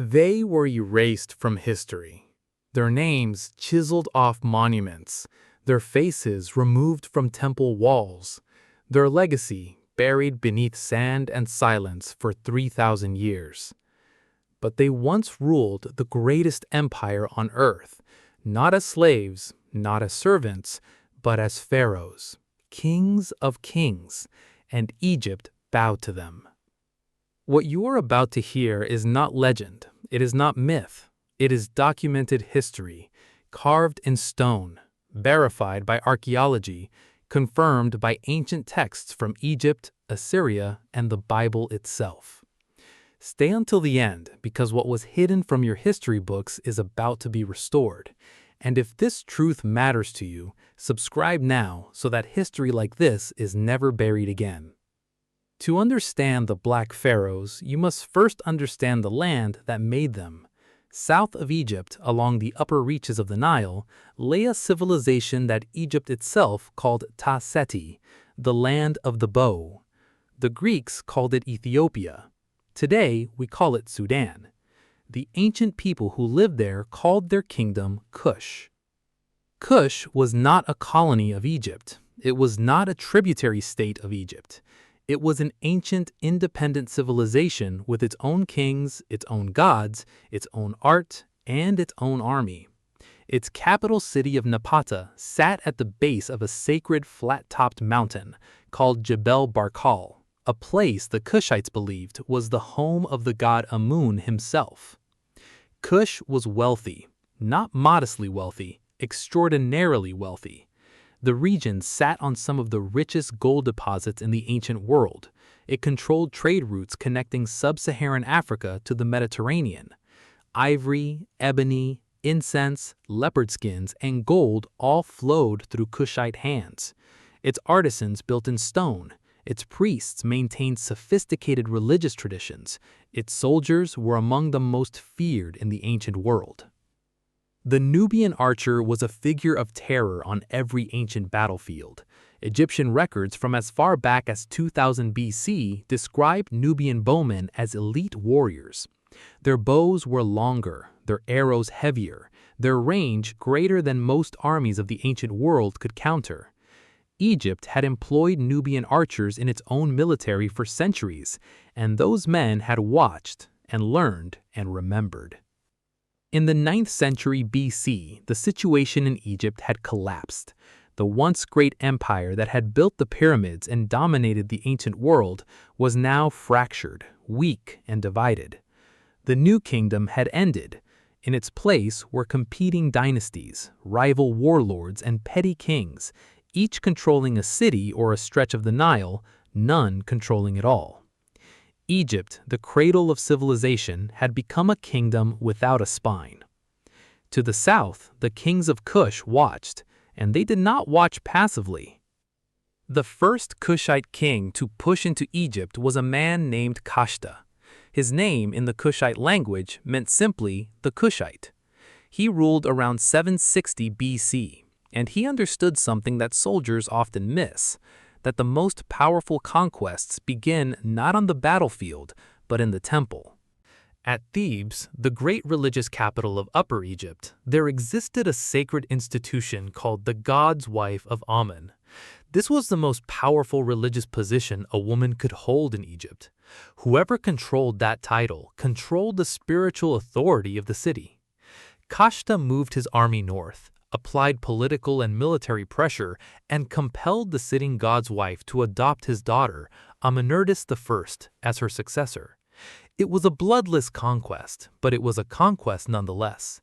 They were erased from history, their names chiseled off monuments, their faces removed from temple walls, their legacy buried beneath sand and silence for 3,000 years. But they once ruled the greatest empire on earth, not as slaves, not as servants, but as pharaohs, kings of kings, and Egypt bowed to them. What you are about to hear is not legend, it is not myth, it is documented history, carved in stone, verified by archaeology, confirmed by ancient texts from Egypt, Assyria, and the Bible itself. Stay until the end because what was hidden from your history books is about to be restored. And if this truth matters to you, subscribe now so that history like this is never buried again. To understand the Black Pharaohs, you must first understand the land that made them. South of Egypt, along the upper reaches of the Nile, lay a civilization that Egypt itself called Ta Seti, the land of the bow. The Greeks called it Ethiopia. Today, we call it Sudan. The ancient people who lived there called their kingdom Kush. Kush was not a colony of Egypt. It was not a tributary state of Egypt. It was an ancient, independent civilization with its own kings, its own gods, its own art, and its own army. Its capital city of Napata sat at the base of a sacred flat-topped mountain called Jebel Barkal, a place the Kushites believed was the home of the god Amun himself. Kush was wealthy, not modestly wealthy, extraordinarily wealthy. The region sat on some of the richest gold deposits in the ancient world. It controlled trade routes connecting sub-Saharan Africa to the Mediterranean. Ivory, ebony, incense, leopard skins, and gold all flowed through Kushite hands. Its artisans built in stone. Its priests maintained sophisticated religious traditions. Its soldiers were among the most feared in the ancient world. The Nubian archer was a figure of terror on every ancient battlefield. Egyptian records from as far back as 2000 BC describe Nubian bowmen as elite warriors. Their bows were longer, their arrows heavier, their range greater than most armies of the ancient world could counter. Egypt had employed Nubian archers in its own military for centuries, and those men had watched and learned and remembered. In the 9th century BC, the situation in Egypt had collapsed. The once great empire that had built the pyramids and dominated the ancient world was now fractured, weak, and divided. The new kingdom had ended. In its place were competing dynasties, rival warlords, and petty kings, each controlling a city or a stretch of the Nile, none controlling it all. Egypt, the cradle of civilization, had become a kingdom without a spine. To the south, the kings of Kush watched, and they did not watch passively. The first Kushite king to push into Egypt was a man named Kashta. His name in the Kushite language meant simply the Kushite. He ruled around 760 BC, and he understood something that soldiers often miss, that the most powerful conquests begin not on the battlefield, but in the temple. At Thebes, the great religious capital of Upper Egypt, there existed a sacred institution called the god's wife of Amun. This was the most powerful religious position a woman could hold in Egypt. Whoever controlled that title controlled the spiritual authority of the city. Kashta moved his army north, applied political and military pressure, and compelled the sitting god's wife to adopt his daughter, Amenertis I, as her successor. It was a bloodless conquest, but it was a conquest nonetheless.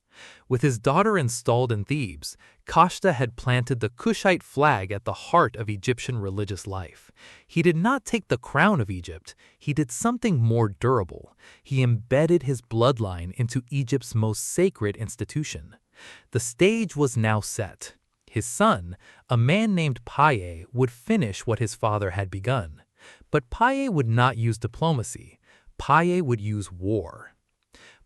With his daughter installed in Thebes, Kashta had planted the Kushite flag at the heart of Egyptian religious life. He did not take the crown of Egypt, he did something more durable. He embedded his bloodline into Egypt's most sacred institution. The stage was now set. His son, a man named Paye, would finish what his father had begun. But Paye would not use diplomacy. Paye would use war.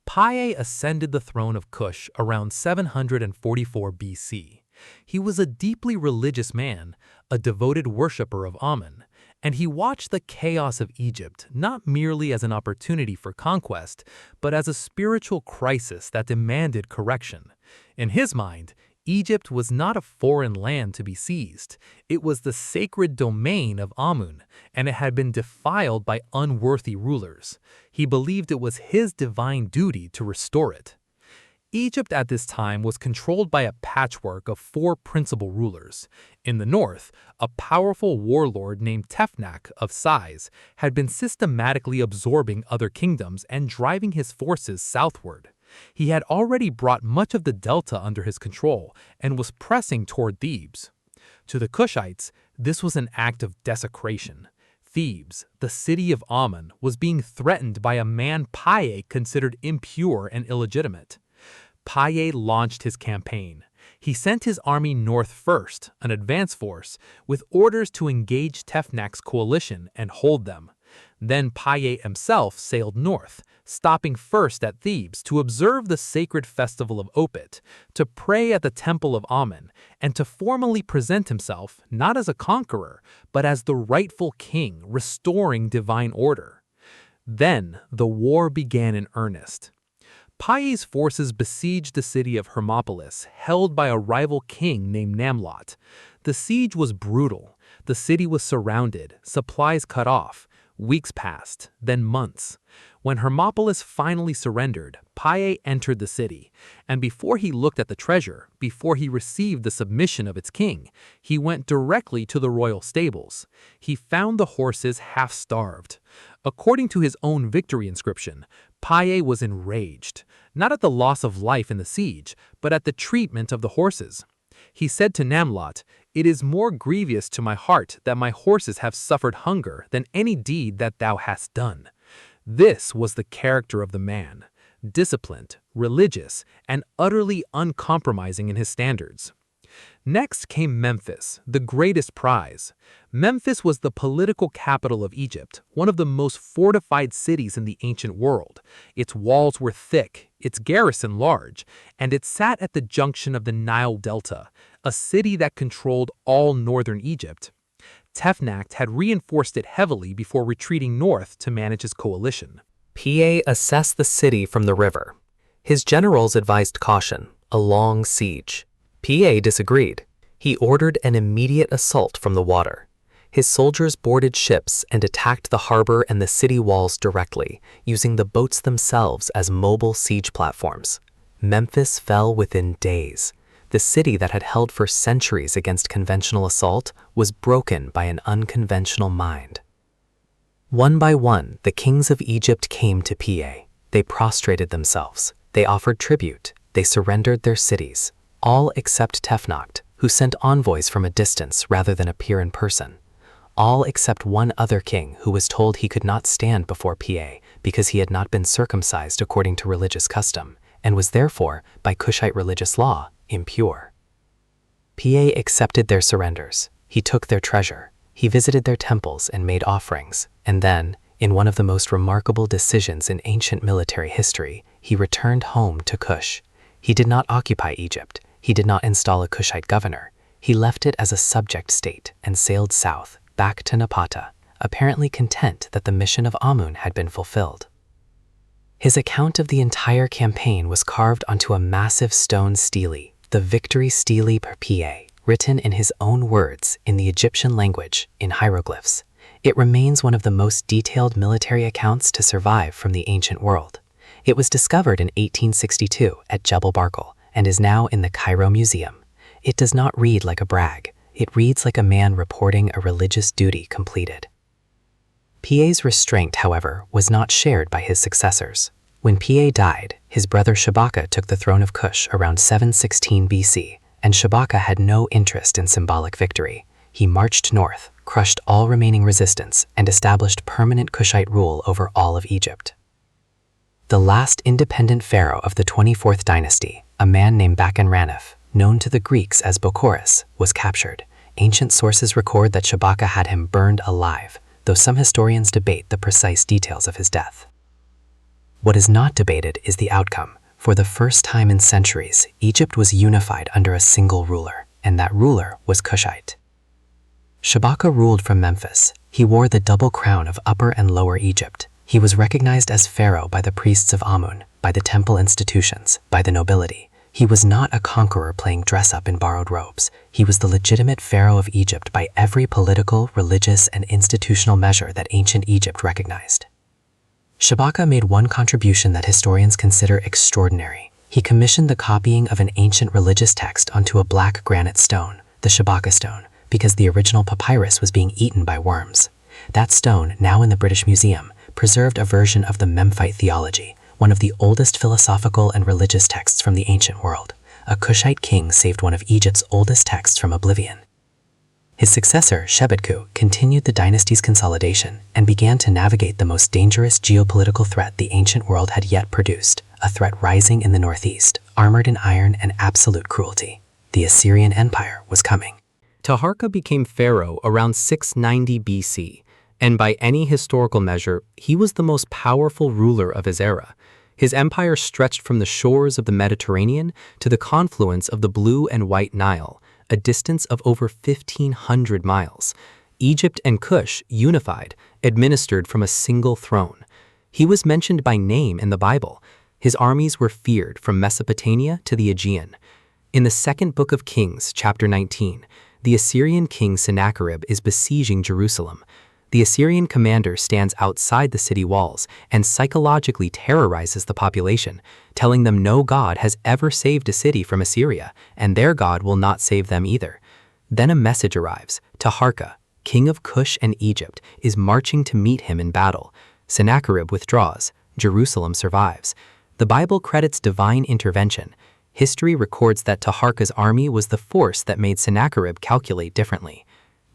Paye ascended the throne of Kush around 744 BC. He was a deeply religious man, a devoted worshipper of Amun, and he watched the chaos of Egypt not merely as an opportunity for conquest, but as a spiritual crisis that demanded correction. In his mind, Egypt was not a foreign land to be seized. It was the sacred domain of Amun, and it had been defiled by unworthy rulers. He believed it was his divine duty to restore it. Egypt at this time was controlled by a patchwork of four principal rulers. In the north, a powerful warlord named Tefnach of Sais had been systematically absorbing other kingdoms and driving his forces southward. He had already brought much of the delta under his control and was pressing toward Thebes. To the Kushites, this was an act of desecration. Thebes, the city of Amun, was being threatened by a man Paye considered impure and illegitimate. Paye launched his campaign. He sent his army north first, an advance force, with orders to engage Tefnach's coalition and hold them. Then Paye himself sailed north, stopping first at Thebes to observe the sacred festival of Opet, to pray at the temple of Amun, and to formally present himself not as a conqueror, but as the rightful king restoring divine order. Then the war began in earnest. Paye's forces besieged the city of Hermopolis, held by a rival king named Namlot. The siege was brutal. The city was surrounded, supplies cut off. Weeks passed, then months. When Hermopolis finally surrendered, Paye entered the city, and before he looked at the treasure, before he received the submission of its king, he went directly to the royal stables. He found the horses half-starved. According to his own victory inscription, Paye was enraged, not at the loss of life in the siege, but at the treatment of the horses. He said to Namlot, "It is more grievous to my heart that my horses have suffered hunger than any deed that thou hast done." This was the character of the man, disciplined, religious, and utterly uncompromising in his standards. Next came Memphis, the greatest prize. Memphis was the political capital of Egypt, one of the most fortified cities in the ancient world. Its walls were thick, its garrison large, and it sat at the junction of the Nile Delta, a city that controlled all northern Egypt. Tefnach had reinforced it heavily before retreating north to manage his coalition. Pa assessed the city from the river. His generals advised caution, a long siege. Pa disagreed. He ordered an immediate assault from the water. His soldiers boarded ships and attacked the harbor and the city walls directly, using the boats themselves as mobile siege platforms. Memphis fell within days. The city that had held for centuries against conventional assault was broken by an unconventional mind. One by one, the kings of Egypt came to Pa. They prostrated themselves. They offered tribute. They surrendered their cities. All except Tefnach, who sent envoys from a distance rather than appear in person. All except one other king who was told he could not stand before Pa because he had not been circumcised according to religious custom, and was therefore, by Kushite religious law, impure. Pa accepted their surrenders. He took their treasure. He visited their temples and made offerings, and then, in one of the most remarkable decisions in ancient military history, he returned home to Kush. He did not occupy Egypt. He did not install a Kushite governor. He left it as a subject state and sailed south, back to Napata, apparently content that the mission of Amun had been fulfilled. His account of the entire campaign was carved onto a massive stone stele, the Victory Stele per Pa, written in his own words in the Egyptian language in hieroglyphs. It remains one of the most detailed military accounts to survive from the ancient world. It was discovered in 1862 at Jebel Barkal and is now in the Cairo Museum. It does not read like a brag. It reads like a man reporting a religious duty completed. Pa's restraint, however, was not shared by his successors. When Pa died, his brother Shabaka took the throne of Kush around 716 BC, and Shabaka had no interest in symbolic victory. He marched north, crushed all remaining resistance, and established permanent Kushite rule over all of Egypt. The last independent pharaoh of the 24th dynasty, a man named Bakan-Ranef, known to the Greeks as Bokoris, was captured. Ancient sources record that Shabaka had him burned alive, though some historians debate the precise details of his death. What is not debated is the outcome. For the first time in centuries, Egypt was unified under a single ruler, and that ruler was Kushite. Shabaka ruled from Memphis. He wore the double crown of Upper and Lower Egypt. He was recognized as pharaoh by the priests of Amun, by the temple institutions, by the nobility. He was not a conqueror playing dress-up in borrowed robes. He was the legitimate pharaoh of Egypt by every political, religious, and institutional measure that ancient Egypt recognized. Shabaka made one contribution that historians consider extraordinary. He commissioned the copying of an ancient religious text onto a black granite stone, the Shabaka stone, because the original papyrus was being eaten by worms. That stone, now in the British Museum, preserved a version of the Memphite theology, one of the oldest philosophical and religious texts from the ancient world. A Kushite king saved one of Egypt's oldest texts from oblivion. His successor, Shebetku, continued the dynasty's consolidation and began to navigate the most dangerous geopolitical threat the ancient world had yet produced, a threat rising in the northeast, armored in iron and absolute cruelty. The Assyrian Empire was coming. Taharqa became pharaoh around 690 BC, and by any historical measure, he was the most powerful ruler of his era. His empire stretched from the shores of the Mediterranean to the confluence of the Blue and White Nile, a distance of over 1,500 miles. Egypt and Kush, unified, administered from a single throne. He was mentioned by name in the Bible. His armies were feared from Mesopotamia to the Aegean. In the second book of Kings, chapter 19, the Assyrian king Sennacherib is besieging Jerusalem. The Assyrian commander stands outside the city walls and psychologically terrorizes the population, telling them no god has ever saved a city from Assyria, and their god will not save them either. Then a message arrives. Taharqa, king of Kush and Egypt, is marching to meet him in battle. Sennacherib withdraws. Jerusalem survives. The Bible credits divine intervention. History records that Taharqa's army was the force that made Sennacherib calculate differently.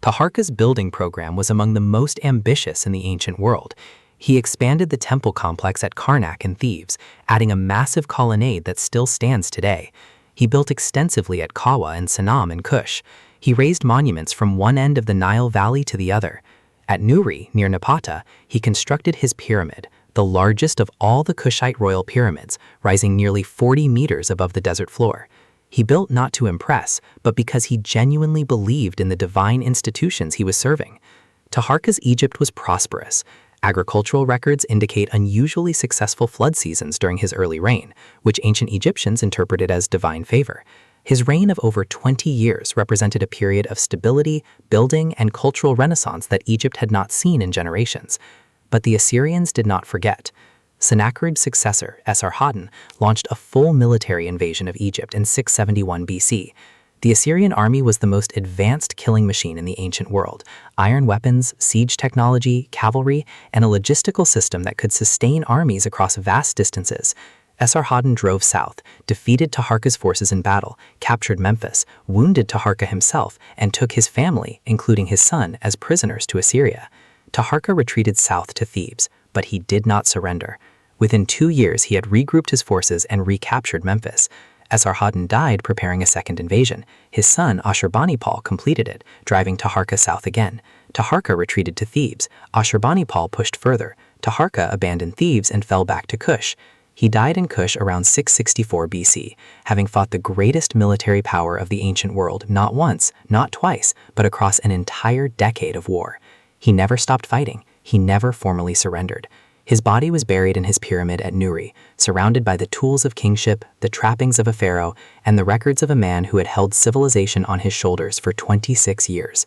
Taharqa's building program was among the most ambitious in the ancient world. He expanded the temple complex at Karnak in Thebes, adding a massive colonnade that still stands today. He built extensively at Kawa and Sanam in Kush. He raised monuments from one end of the Nile Valley to the other. At Nuri, near Napata, he constructed his pyramid, the largest of all the Kushite royal pyramids, rising nearly 40 meters above the desert floor. He built not to impress, but because he genuinely believed in the divine institutions he was serving. Taharqa's Egypt was prosperous. Agricultural records indicate unusually successful flood seasons during his early reign, which ancient Egyptians interpreted as divine favor. His reign of over 20 years represented a period of stability, building, and cultural renaissance that Egypt had not seen in generations. But the Assyrians did not forget. Sennacherib's successor, Esarhaddon, launched a full military invasion of Egypt in 671 BC. The Assyrian army was the most advanced killing machine in the ancient world. Iron weapons, siege technology, cavalry, and a logistical system that could sustain armies across vast distances. Esarhaddon drove south, defeated Taharqa's forces in battle, captured Memphis, wounded Taharqa himself, and took his family, including his son, as prisoners to Assyria. Taharqa retreated south to Thebes, but he did not surrender. Within 2 years, he had regrouped his forces and recaptured Memphis. Esarhaddon died preparing a second invasion. His son, Ashurbanipal, completed it, driving Taharqa south again. Taharqa retreated to Thebes. Ashurbanipal pushed further. Taharqa abandoned Thebes and fell back to Kush. He died in Kush around 664 BC, having fought the greatest military power of the ancient world not once, not twice, but across an entire decade of war. He never stopped fighting. He never formally surrendered. His body was buried in his pyramid at Nuri, surrounded by the tools of kingship, the trappings of a pharaoh, and the records of a man who had held civilization on his shoulders for 26 years.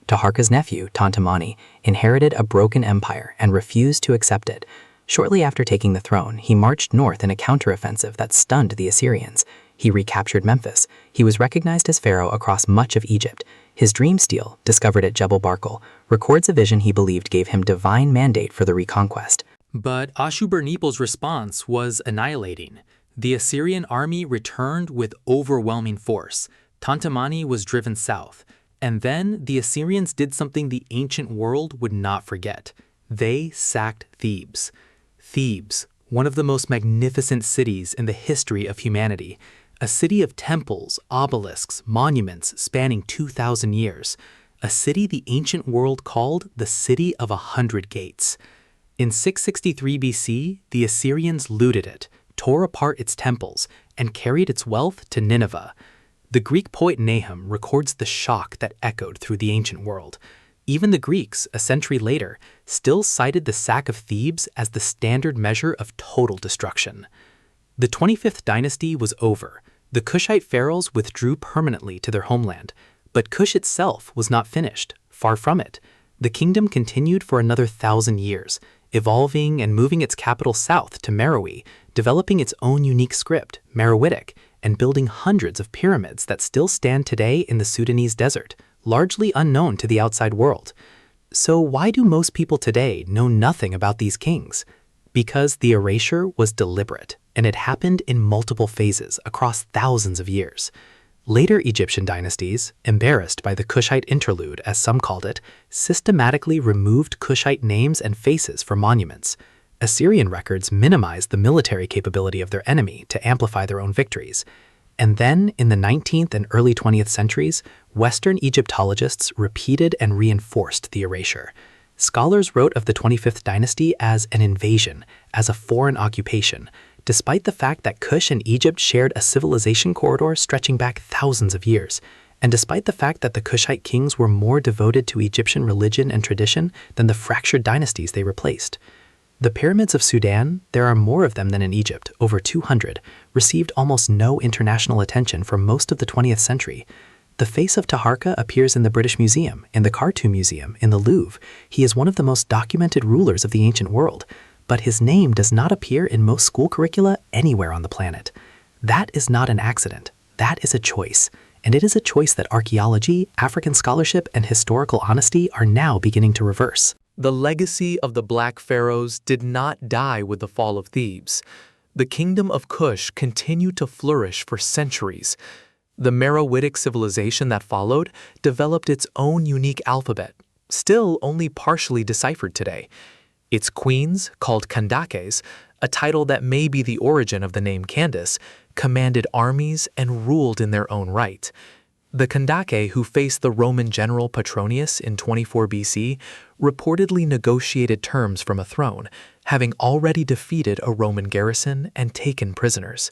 Taharqa's nephew, Tantamani, inherited a broken empire and refused to accept it. Shortly after taking the throne, he marched north in a counteroffensive that stunned the Assyrians. He recaptured Memphis. He was recognized as pharaoh across much of Egypt. His dream stele, discovered at Jebel Barkal, records a vision he believed gave him divine mandate for the reconquest. But Ashurbanipal's response was annihilating. The Assyrian army returned with overwhelming force. Tantamani was driven south. And then the Assyrians did something the ancient world would not forget. They sacked Thebes. Thebes, one of the most magnificent cities in the history of humanity. A city of temples, obelisks, monuments spanning 2,000 years. A city the ancient world called the City of 100 Gates. In 663 BC, the Assyrians looted it, tore apart its temples, and carried its wealth to Nineveh. The Greek poet Nahum records the shock that echoed through the ancient world. Even the Greeks, a century later, still cited the sack of Thebes as the standard measure of total destruction. The 25th dynasty was over. The Kushite pharaohs withdrew permanently to their homeland. But Kush itself was not finished, far from it. The kingdom continued for another 1,000 years, evolving and moving its capital south to Meroe, developing its own unique script, Meroitic, and building hundreds of pyramids that still stand today in the Sudanese desert, largely unknown to the outside world. So why do most people today know nothing about these kings? Because the erasure was deliberate, and it happened in multiple phases across thousands of years. Later Egyptian dynasties, embarrassed by the Kushite interlude, as some called it, systematically removed Kushite names and faces from monuments. Assyrian records minimized the military capability of their enemy to amplify their own victories. And then, in the 19th and early 20th centuries, Western Egyptologists repeated and reinforced the erasure. Scholars wrote of the 25th dynasty as an invasion, as a foreign occupation, despite the fact that Kush and Egypt shared a civilization corridor stretching back thousands of years, and despite the fact that the Kushite kings were more devoted to Egyptian religion and tradition than the fractured dynasties they replaced. The pyramids of Sudan, there are more of them than in Egypt, over 200, received almost no international attention for most of the 20th century. The face of Taharqa appears in the British Museum, in the Khartoum Museum, in the Louvre. He is one of the most documented rulers of the ancient world, but his name does not appear in most school curricula anywhere on the planet. That is not an accident. That is a choice. And it is a choice that archaeology, African scholarship, and historical honesty are now beginning to reverse. The legacy of the Black Pharaohs did not die with the fall of Thebes. The Kingdom of Kush continued to flourish for centuries. The Meroitic civilization that followed developed its own unique alphabet, still only partially deciphered today. Its queens, called Kandakes, a title that may be the origin of the name Candace, commanded armies and ruled in their own right. The Kandake, who faced the Roman general Petronius in 24 BC, reportedly negotiated terms from a throne, having already defeated a Roman garrison and taken prisoners.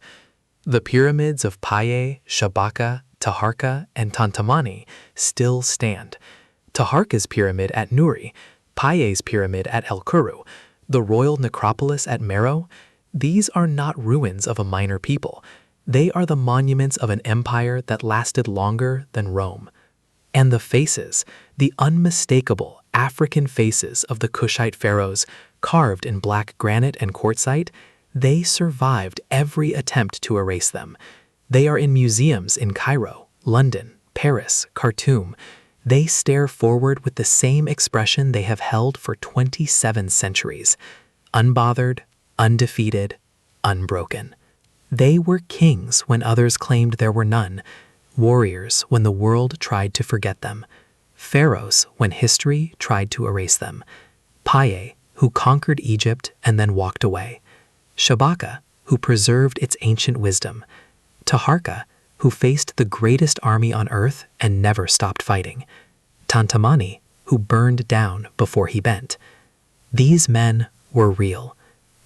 The pyramids of Paye, Shabaka, Taharqa, and Tantamani still stand. Taharqa's pyramid at Nuri, Paye's pyramid at El Kuru, the royal necropolis at Meroe, these are not ruins of a minor people. They are the monuments of an empire that lasted longer than Rome. And the faces, the unmistakable African faces of the Kushite pharaohs, carved in black granite and quartzite, they survived every attempt to erase them. They are in museums in Cairo, London, Paris, Khartoum. They stare forward with the same expression they have held for 27 centuries, unbothered, undefeated, unbroken. They were kings when others claimed there were none, warriors when the world tried to forget them, pharaohs when history tried to erase them, Paye, who conquered Egypt and then walked away, Shabaka, who preserved its ancient wisdom, Taharqa, who faced the greatest army on earth and never stopped fighting, Tantamani, who burned down before he bent. These men were real.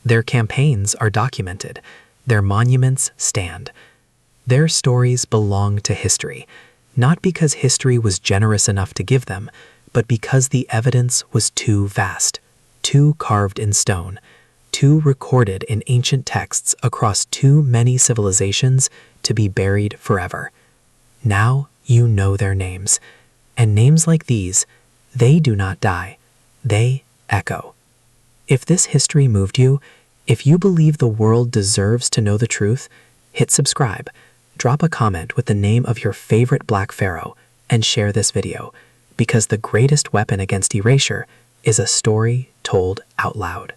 Their campaigns are documented. Their monuments stand. Their stories belong to history, not because history was generous enough to give them, but because the evidence was too vast, too carved in stone, too recorded in ancient texts across too many civilizations to be buried forever. Now you know their names, and names like these, they do not die, they echo. If this history moved you, if you believe the world deserves to know the truth, hit subscribe, drop a comment with the name of your favorite Black Pharaoh, and share this video, because the greatest weapon against erasure is a story told out loud.